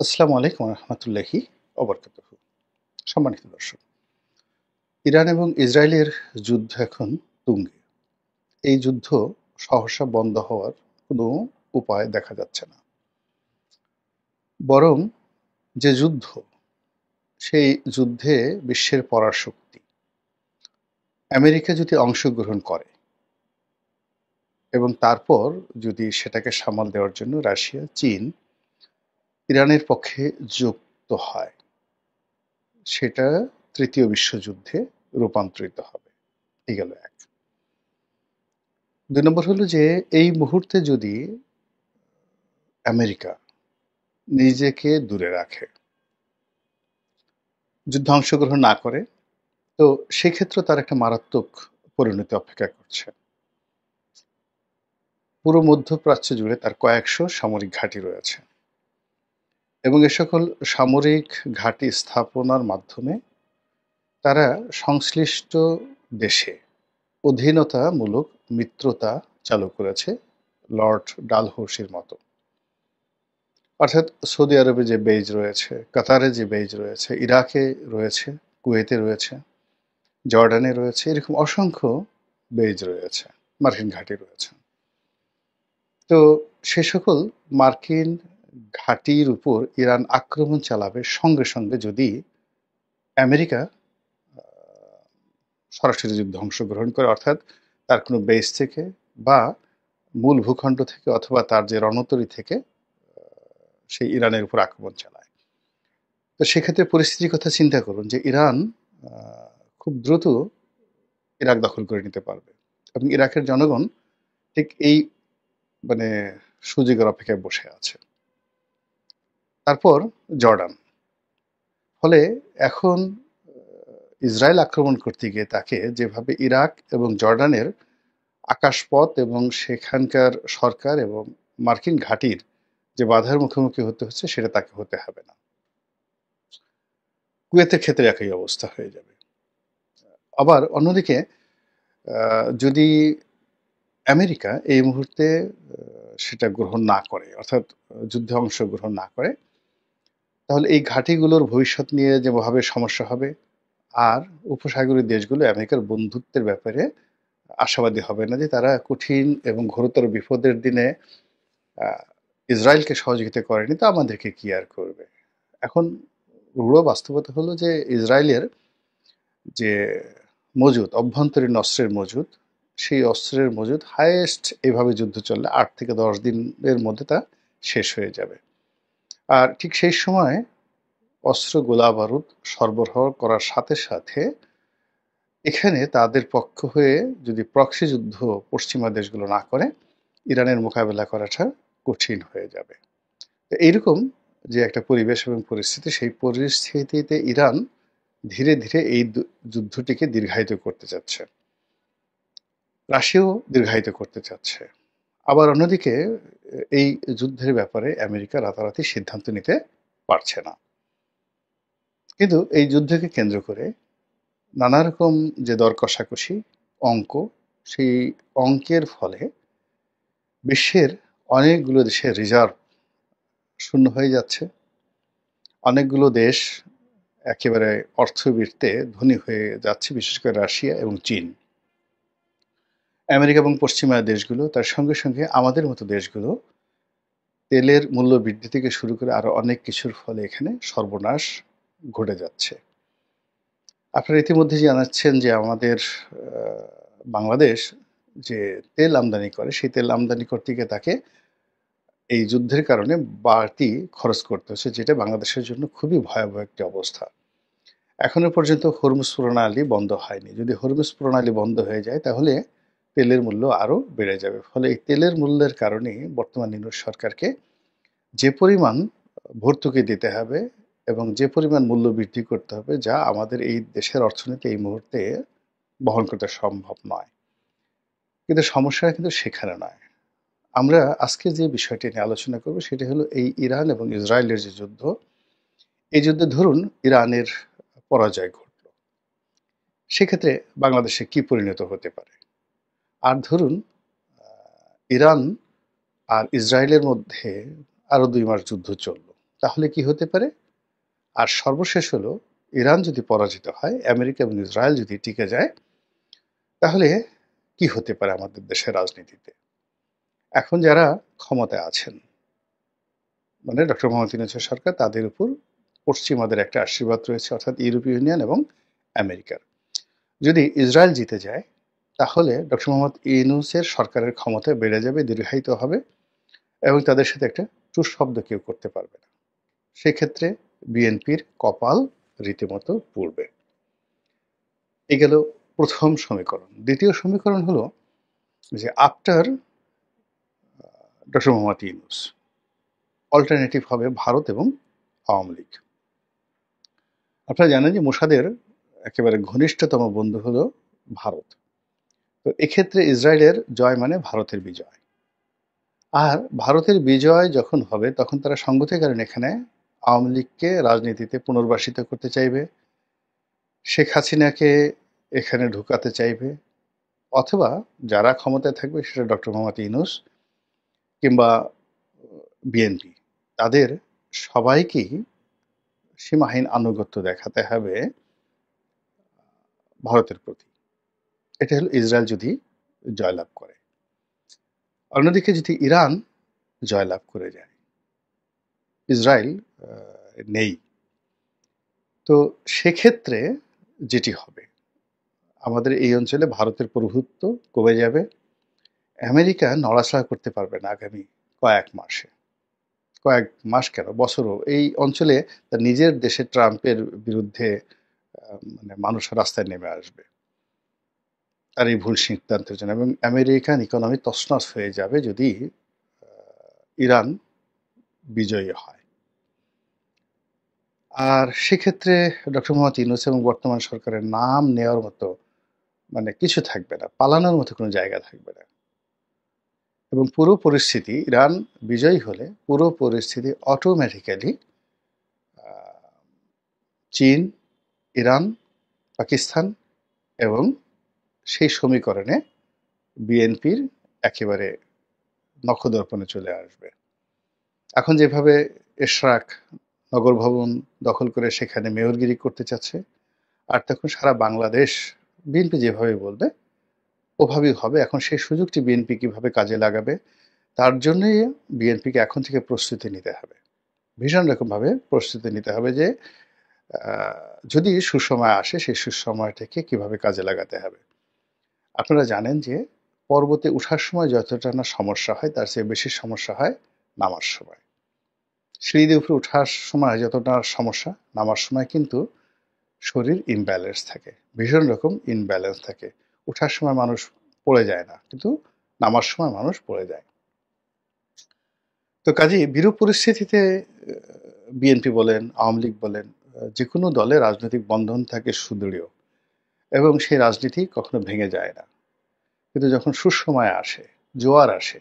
আসসালামু আলাইকুম রহমতুল্লাহি ওবরকাতুহু। সম্মানিত দর্শক, ইরান এবং ইসরায়েলের যুদ্ধ এখন তুঙ্গে। এই যুদ্ধ সহসা বন্ধ হওয়ার কোনো উপায় দেখা যাচ্ছে না। বরং যে যুদ্ধ, সেই যুদ্ধে বিশ্বের পরাশক্তি আমেরিকা যদি অংশগ্রহণ করে এবং তারপর যদি সেটাকে সামাল দেওয়ার জন্য রাশিয়া, চীন ইরানের পক্ষে যুক্ত হয়, সেটা তৃতীয় বিশ্বযুদ্ধে রূপান্তরিত হবে। এই গেল এক। ২ নম্বর হলো যে এই মুহূর্তে যদি আমেরিকা নিজেকে দূরে রাখে, যুদ্ধে অংশগ্রহণ না করে, তো সেক্ষেত্রে তার একটা মারাত্মক পরিণতি অপেক্ষা করছে। পুরো মধ্যপ্রাচ্য জুড়ে তার কয়েকশো সামরিক ঘাঁটি রয়েছে এবং এ সকল সামরিক ঘাঁটি স্থাপনার মাধ্যমে তারা সংশ্লিষ্ট দেশে অধীনতামূলক মিত্রতা চালু করেছে, লর্ড ডালহৌসির মতো। অর্থাৎ সৌদি আরবে যে বেজ রয়েছে, কাতারে যে বেজ রয়েছে, ইরাকে রয়েছে, কুয়েতে রয়েছে, জর্ডানে রয়েছে, এরকম অসংখ্য বেজ রয়েছে, মার্কিন ঘাঁটি রয়েছে। তো সে সকল মার্কিন ঘাঁটির উপর ইরান আক্রমণ চালাবে সঙ্গে সঙ্গে যদি আমেরিকা সরাসরি যুদ্ধে অংশগ্রহণ করে, অর্থাৎ তার কোনো বেস থেকে বা মূল ভূখণ্ড থেকে অথবা তার যে রণতরী থেকে সেই ইরানের উপর আক্রমণ চালায়। তো সেক্ষেত্রে পরিস্থিতির কথা চিন্তা করুন যে ইরান খুব দ্রুত ইরাক দখল করে নিতে পারবে এবং ইরাকের জনগণ ঠিক এই মানে সুযোগের অপেক্ষায় বসে আছে। তারপর জর্ডান। ফলে এখন ইসরায়েল আক্রমণ করতে গিয়ে তাকে যেভাবে ইরাক এবং জর্ডানের আকাশপথ এবং সেখানকার সরকার এবং মার্কিন ঘাঁটির যে বাধার মুখোমুখি হতে হচ্ছে, সেটা তাকে হতে হবে না। কুয়েতের ক্ষেত্রে একই অবস্থা হয়ে যাবে। আবার অন্যদিকে যদি আমেরিকা এই মুহূর্তে সেটা গ্রহণ না করে, অর্থাৎ যুদ্ধে অংশগ্রহণ না করে, তাহলে এই ঘাঁটিগুলোর ভবিষ্যৎ নিয়ে যেভাবে সমস্যা হবে, আর উপসাগরীয় দেশগুলো আমেরিকার বন্ধুত্বের ব্যাপারে আশাবাদী হবে না যে তারা কঠিন এবং ঘোরতর বিপদের দিনে ইসরায়েলকে সহযোগিতা করেনি, তো আমাদেরকে কি আর করবে। এখন রূঢ় বাস্তবতা হলো যে ইসরায়েলের যে মজুদ, অভ্যন্তরীণ অস্ত্রের মজুদ, সেই অস্ত্রের মজুদ হাইয়েস্ট এভাবে যুদ্ধ চললে ৮ থেকে ১০ দিনের মধ্যে তা শেষ হয়ে যাবে। আর ঠিক সেই সময় অস্ত্র, গোলা বারুদ সরবরাহ করার সাথে সাথে এখানে তাদের পক্ষ হয়ে যদি প্রক্সি যুদ্ধ পশ্চিমা দেশগুলো না করে, ইরানের মোকাবেলা করাটা কঠিন হয়ে যাবে। তো এইরকম যে একটা পরিবেশ এবং পরিস্থিতি, সেই পরিস্থিতিতে ইরান ধীরে ধীরে এই যুদ্ধটিকে দীর্ঘায়িত করতে চাচ্ছে, রাশিয়াও দীর্ঘায়িত করতে চাচ্ছে। আবার অন্যদিকে এই যুদ্ধের ব্যাপারে আমেরিকা রাতারাতি সিদ্ধান্ত নিতে পারছে না। কিন্তু এই যুদ্ধকে কেন্দ্র করে নানা রকম যে দর কষাকষি, অঙ্ক, সেই অঙ্কের ফলে বিশ্বের অনেকগুলো দেশের রিজার্ভ শূন্য হয়ে যাচ্ছে। অনেকগুলো দেশ একেবারে অর্থবৃত্তে ধনী হয়ে যাচ্ছে, বিশেষ করে রাশিয়া এবং চীন। আমেরিকা এবং পশ্চিমা দেশগুলো, তার সঙ্গে সঙ্গে আমাদের মতো দেশগুলো তেলের মূল্য বৃদ্ধি থেকে শুরু করে আরো অনেক কিছুর ফলে এখানে সর্বনাশ ঘটে যাচ্ছে। আপনারা ইতিমধ্যে জানাচ্ছেন যে আমাদের বাংলাদেশ যে তেল আমদানি করে, সেই তেল আমদানি করতে গিয়ে তাকে এই যুদ্ধের কারণে বাড়তি খরচ করতে হচ্ছে, যেটা বাংলাদেশের জন্য খুবই ভয়াবহ একটি অবস্থা। এখনো পর্যন্ত হরমুজ প্রণালী বন্ধ হয়নি। যদি হরমুজ প্রণালী বন্ধ হয়ে যায়, তাহলে তেলের মূল্য আরো বেড়ে যাবে। ফলে এই তেলের মূল্যের কারণে বর্তমান ইউনূস সরকারকে যে পরিমাণ ভর্তুকি দিতে হবে এবং যে পরিমাণ মূল্য বৃদ্ধি করতে হবে, যা আমাদের এই দেশের অর্থনীতি এই মুহূর্তে বহন করতে সম্ভব নয়। কিন্তু সমস্যা কিন্তু সেখানে নয়। আমরা আজকে যে বিষয়টি নিয়ে আলোচনা করব, সেটি হলো এই ইরান এবং ইসরায়েলের যে যুদ্ধ। এই যুদ্ধে ধরুন ইরানের পরাজয় ঘটল, সেক্ষেত্রে বাংলাদেশে কি পরিণত হতে পারে? আর ধরুন ইরান আর ইসরায়েলের মধ্যে আরো ২ মাস যুদ্ধ চলল, তাহলে কি হতে পারে? আর সর্বশেষ হলো, ইরান যদি পরাজিত হয়, আমেরিকা এবং ইসরায়েল যদি টিকে যায়, তাহলে কি হতে পারে আমাদের দেশের রাজনীতিতে? এখন যারা ক্ষমতায় আছেন, মানে ডক্টর মোহাম্মদ ইউনূসের সরকার, তাদের উপর পশ্চিমাদের একটা আশীর্বাদ রয়েছে, অর্থাৎ ইউরোপীয় ইউনিয়ন এবং আমেরিকার। যদি ইসরায়েল জিতে যায়, তাহলে ডক্টর মোহাম্মদ ইউনূসের সরকারের ক্ষমতা বেড়ে যাবে, দীর্ঘায়িত হবে, এবং তাদের সাথে একটা টুস শব্দ কেউ করতে পারবে না। সেক্ষেত্রে বিএনপির কপাল রীতিমতো পুড়বে। এই গেল প্রথম সমীকরণ। দ্বিতীয় সমীকরণ হলো যে after doctor Mohammad Yunus alternative হবে ভারত এবং আওয়ামী লীগ। আপনারা জানেন যে মোসাদের একেবারে ঘনিষ্ঠতম বন্ধু হলো ভারত। তো এক্ষেত্রে ইসরায়েলের জয় মানে ভারতের বিজয়। আর ভারতের বিজয় যখন হবে, তখন তারা সঙ্গতি কারণ এখানে আওয়ামী লীগকে রাজনীতিতে পুনর্বাসিত করতে চাইবে, শেখ হাসিনাকে এখানে ঢুকাতে চাইবে, অথবা যারা ক্ষমতায় থাকবে সেটা ডক্টর মোহাম্মদ ইউনূস কিংবা বিএনপি, তাদের সবাইকেই সীমাহীন আনুগত্য দেখাতে হবে ভারতের প্রতি। এটা হলো ইসরায়েল যদি জয়লাভ করে। অন্যদিকে যদি ইরান জয়লাভ করে যায়, ইসরায়েল নেই, তো সেক্ষেত্রে যেটি হবে, আমাদের এই অঞ্চলে ভারতের প্রভুত্ব কমে যাবে। আমেরিকা নড়াচড়া করতে পারবে না আগামী কয়েক মাসে, কয়েক মাস কেন, বছরও। এই অঞ্চলে তার নিজের দেশে ট্রাম্পের বিরুদ্ধে মানে মানুষ রাস্তায় নেমে আসবে আর এই ভুল সিদ্ধান্তের জন্য, এবং আমেরিকান ইকোনমি তছনছ হয়ে যাবে যদি ইরান বিজয়ী হয়। আর সেক্ষেত্রে ডক্টর মোহাম্মদ ইউনূস এবং বর্তমান সরকারের নাম নেওয়ার মতো মানে কিছু থাকবে না, পালানোর মতো কোনো জায়গা থাকবে না। এবং পুরো পরিস্থিতি, ইরান বিজয়ী হলে পুরো পরিস্থিতি অটোমেটিক্যালি চীন, ইরান, পাকিস্তান এবং সেই সমীকরণে বিএনপির একেবারে নখদর্পণে চলে আসবে। এখন যেভাবে এশরাক নগর ভবন দখল করে সেখানে মেয়রগিরি করতে চাচ্ছে, আর তখন সারা বাংলাদেশ বিএনপি যেভাবে বলবে ওভাবেই হবে। এখন সেই সুযোগটি বিএনপি কিভাবে কাজে লাগাবে, তার জন্যই বিএনপিকে এখন থেকে প্রস্তুতি নিতে হবে, ভীষণ রকমভাবে প্রস্তুতি নিতে হবে যে যদি সুসময় আসে, সেই সুসময়টাকে কিভাবে কাজে লাগাতে হবে। আপনারা জানেন যে পর্বতে ওঠার সময় যতটা না সমস্যা হয়, তার চেয়ে বেশি সমস্যা হয় নামার সময়। সিঁড়ি দিয়ে উপরে ওঠার সময় যতটা সমস্যা, নামার সময় কিন্তু শরীর ইমব্যালেন্স থাকে, ভীষণ রকম ইমব্যালেন্স থাকে। ওঠার সময় মানুষ পড়ে যায় না, কিন্তু নামার সময় মানুষ পড়ে যায়। তো কাজেই বিরূপ পরিস্থিতিতে বিএনপি বলেন, আওয়ামী লীগ বলেন, যে কোনো দলে রাজনৈতিক বন্ধন থাকে সুদৃঢ়, এবং সেই রাজনীতি কখনো ভেঙে যায় না। কিন্তু যখন সুসময় আসে, জোয়ার আসে,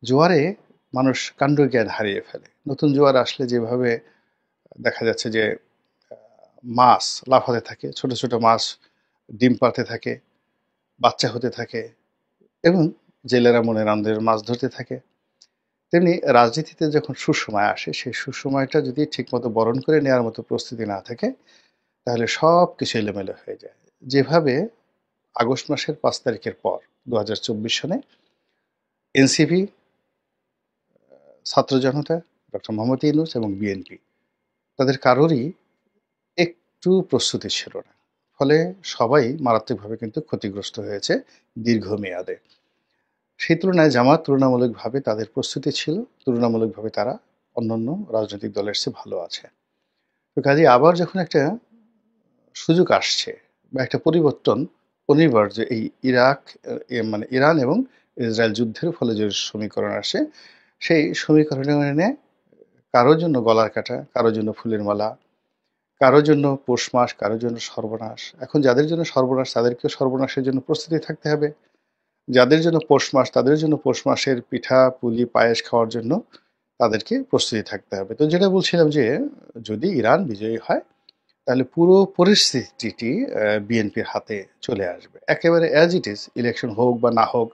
জোয়ারে মানুষ কাণ্ডজ্ঞান হারিয়ে ফেলে। নতুন জোয়ার আসলে যেভাবে দেখা যাচ্ছে যে মাছ লাফাতে থাকে, ছোট ছোট মাছ ডিম পাড়তে থাকে, বাচ্চা হতে থাকে, এবং জেলেরা মনের আনন্দের মাছ ধরতে থাকে, তেমনি রাজনীতিতে যখন সুসময় আসে, সেই সুসময়টা যদি ঠিকমতো বরণ করে নেওয়ার মতো প্রস্তুতি না থাকে, তাহলে সব কিছু এলোমেলো হয়ে যায়। যেভাবে আগস্ট মাসের 5 তারিখের পর 2024 সনে এনসিপি, ছাত্র জনতা, ডক্টর মোহাম্মদ ইউনূস এবং বিএনপি, তাদের কারোরই একটু প্রস্তুতি ছিল না। ফলে সবাই মারাত্মকভাবে কিন্তু ক্ষতিগ্রস্ত হয়েছে দীর্ঘমেয়াদে। সেই তুলনায় জামাত তুলনামূলকভাবে তাদের প্রস্তুতি ছিল, তুলনামূলকভাবে তারা অন্যান্য রাজনৈতিক দলের চেয়ে ভালো আছে। তো কাজেই আবার যখন একটা সুযোগ আসছে বা একটা পরিবর্তন অনিবার্য, এই মানে ইরান এবং ইসরায়েল যুদ্ধের ফলে যে সমীকরণ আসে, সেই সমীকরণে কারোর জন্য গলার কাটা, কারোর জন্য ফুলের মালা, কারোর জন্য পৌষ মাস, কারোর জন্য সর্বনাশ। এখন যাদের জন্য সর্বনাশ, তাদেরকেও সর্বনাশের জন্য প্রস্তুতি থাকতে হবে। যাদের জন্য পৌষ মাস, তাদের জন্য পৌষ মাসের পিঠা পুলি পায়েস খাওয়ার জন্য তাদেরকে প্রস্তুতি থাকতে হবে। তো যেটা বলছিলাম যে যদি ইরান বিজয়ী হয়, তাহলে পুরো পরিস্থিতিটি বিএনপির হাতে চলে আসবে, একেবারে অ্যাজ ইট ইজ। ইলেকশন হোক বা না হোক,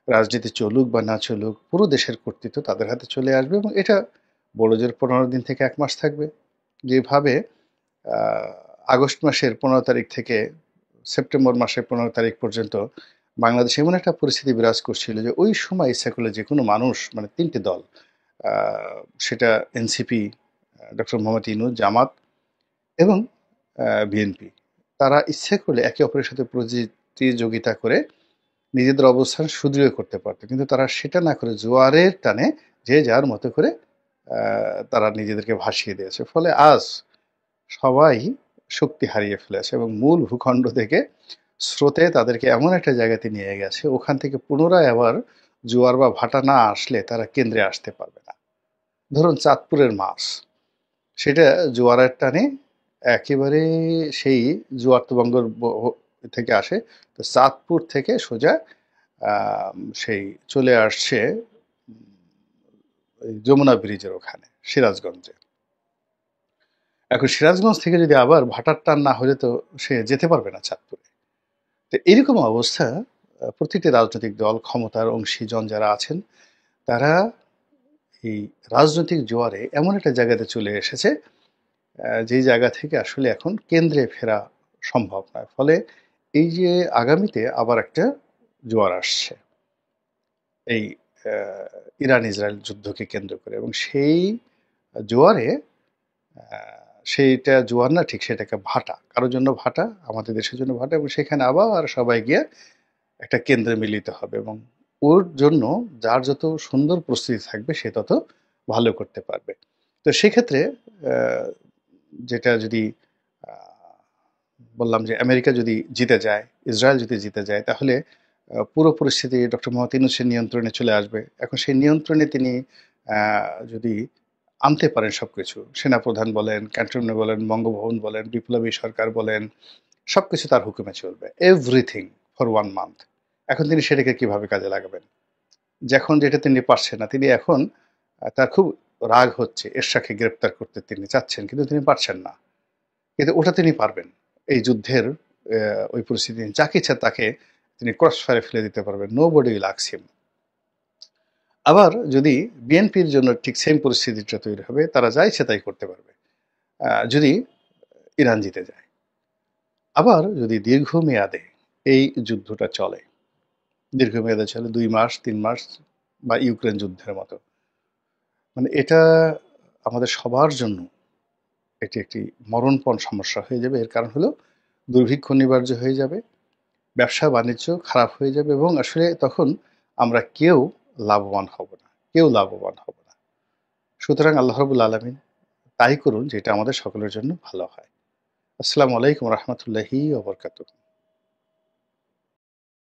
রাজনীতি চলুক বা না চলুক, পুরো দেশের কর্তৃত্ব তাদের হাতে চলে আসবে, এবং এটা বড় জোর 15 দিন থেকে 1 মাস থাকবে। যেভাবে আহ, আগস্ট মাসের 15 তারিখ থেকে সেপ্টেম্বর মাসের 15 তারিখ পর্যন্ত বাংলাদেশে এমন একটা পরিস্থিতি বিরাজ করছিল যে ওই সময় ইচ্ছা করলে যে কোনো মানুষ, মানে 3টে দল, সেটা এনসিপি, ডক্টর মোহাম্মদ ইউনূস, জামাত এবং বিএনপি, তারা ইচ্ছে করলে একে অপরের সাথে প্রতিযোগিতা করে নিজেদের অবস্থান সুদৃঢ় করতে পারত, কিন্তু তারা সেটা না করে জোয়ারের টানে যে যার মতো করে তারা নিজেদেরকে ভাসিয়ে দিয়েছে। ফলে আজ সবাই শক্তি হারিয়ে ফেলেছে এবং মূল ভূখণ্ড থেকে স্রোতে তাদেরকে এমন একটা জায়গাতে নিয়ে গেছে, ওখান থেকে পুনরায় আবার জোয়ার বা ভাটা না আসলে তারা কেন্দ্রে আসতে পারবে না। ধরুন চাঁদপুরের মাছ, সেটা জোয়ারের টানে একেবারে সেই জোয়ার তো থেকে আসে, তো চাঁদপুর থেকে সোজা সেই চলে আসছে ওই যমুনা ব্রিজের ওখানে সিরাজগঞ্জে। এখন সিরাজগঞ্জ থেকে যদি আবার ভাটার টান না হলে তো সে যেতে পারবে না চাঁদপুরে। তো এরকম অবস্থা, প্রতিটি রাজনৈতিক দল, ক্ষমতার অংশীজন যারা আছেন, তারা এই রাজনৈতিক জোয়ারে এমন একটা জায়গাতে চলে এসেছে যেই জায়গা থেকে আসলে এখন কেন্দ্রে ফেরা সম্ভব নয়। ফলে এই যে আগামীতে আবার একটা জোয়ার আসছে এই ইরান ইসরায়েল যুদ্ধকে কেন্দ্র করে, এবং সেই জোয়ারে সেইটা জোয়ার না ঠিক, সেটাকে ভাটা, কারোর জন্য ভাটা, আমাদের দেশের জন্য ভাটা, এবং সেখানে আবার সবাই গিয়ে একটা কেন্দ্রে মিলিত হবে, এবং ওর জন্য যার যত সুন্দর প্রস্তুতি থাকবে সে তত ভালো করতে পারবে। তো সেক্ষেত্রে যেটা যদি বললাম যে আমেরিকা যদি জিতে যায়, ইসরায়েল যদি জিতে যায়, তাহলে পুরো পরিস্থিতি ডক্টর মোহাম্মদ ইউনূসের নিয়ন্ত্রণে চলে আসবে। এখন সেই নিয়ন্ত্রণে তিনি যদি আনতে পারেন সবকিছু, সেনাপ্রধান বলেন, ক্যান্টনমেন্ট বলেন, বঙ্গভবন বলেন, বিপ্লবী সরকার বলেন, সবকিছু তার হুকুমে চলবে, এভরিথিং ফর 1 মান্থ। এখন তিনি সেটাকে কিভাবে কাজে লাগাবেন? যখন যেটা তিনি পারছেন না, তিনি এখন তার খুব রাগ হচ্ছে, এরশাকে গ্রেপ্তার করতে তিনি চাচ্ছেন, কিন্তু তিনি পারছেন না। কিন্তু ওটা তিনি পারবেন। এই যুদ্ধের ওই পরিস্থিতি যাকে ইচ্ছা তাকে তিনি ক্রস ফায়ারে ফেলে দিতে পারবেন, nobody will ask him. আবার যদি বিএনপির জন্য ঠিক সেম পরিস্থিতিটা তৈরি হবে, তারা যা ইচ্ছে তাই করতে পারবে যদি ইরান জিতে যায়। আবার যদি দীর্ঘমেয়াদে এই যুদ্ধটা চলে, দীর্ঘমেয়াদে চলে 2 মাস 3 মাস, বা ইউক্রেন যুদ্ধের মতো, মানে এটা আমাদের সবার জন্য এটি একটি মরণপণ সমস্যা হয়ে যাবে। এর কারণ হলো দুর্ভিক্ষ অনিবার্য হয়ে যাবে, ব্যবসা বাণিজ্য খারাপ হয়ে যাবে, এবং আসলে তখন আমরা কেউ লাভবান হব না, কেউ লাভবান হব না। সুতরাং আল্লাহ রাব্বুল আলামিন তাই করুন যেটা আমাদের সকলের জন্য ভালো হয়। আসসালামু আলাইকুম রহমতুল্লাহি ওয়া বারাকাতুহু।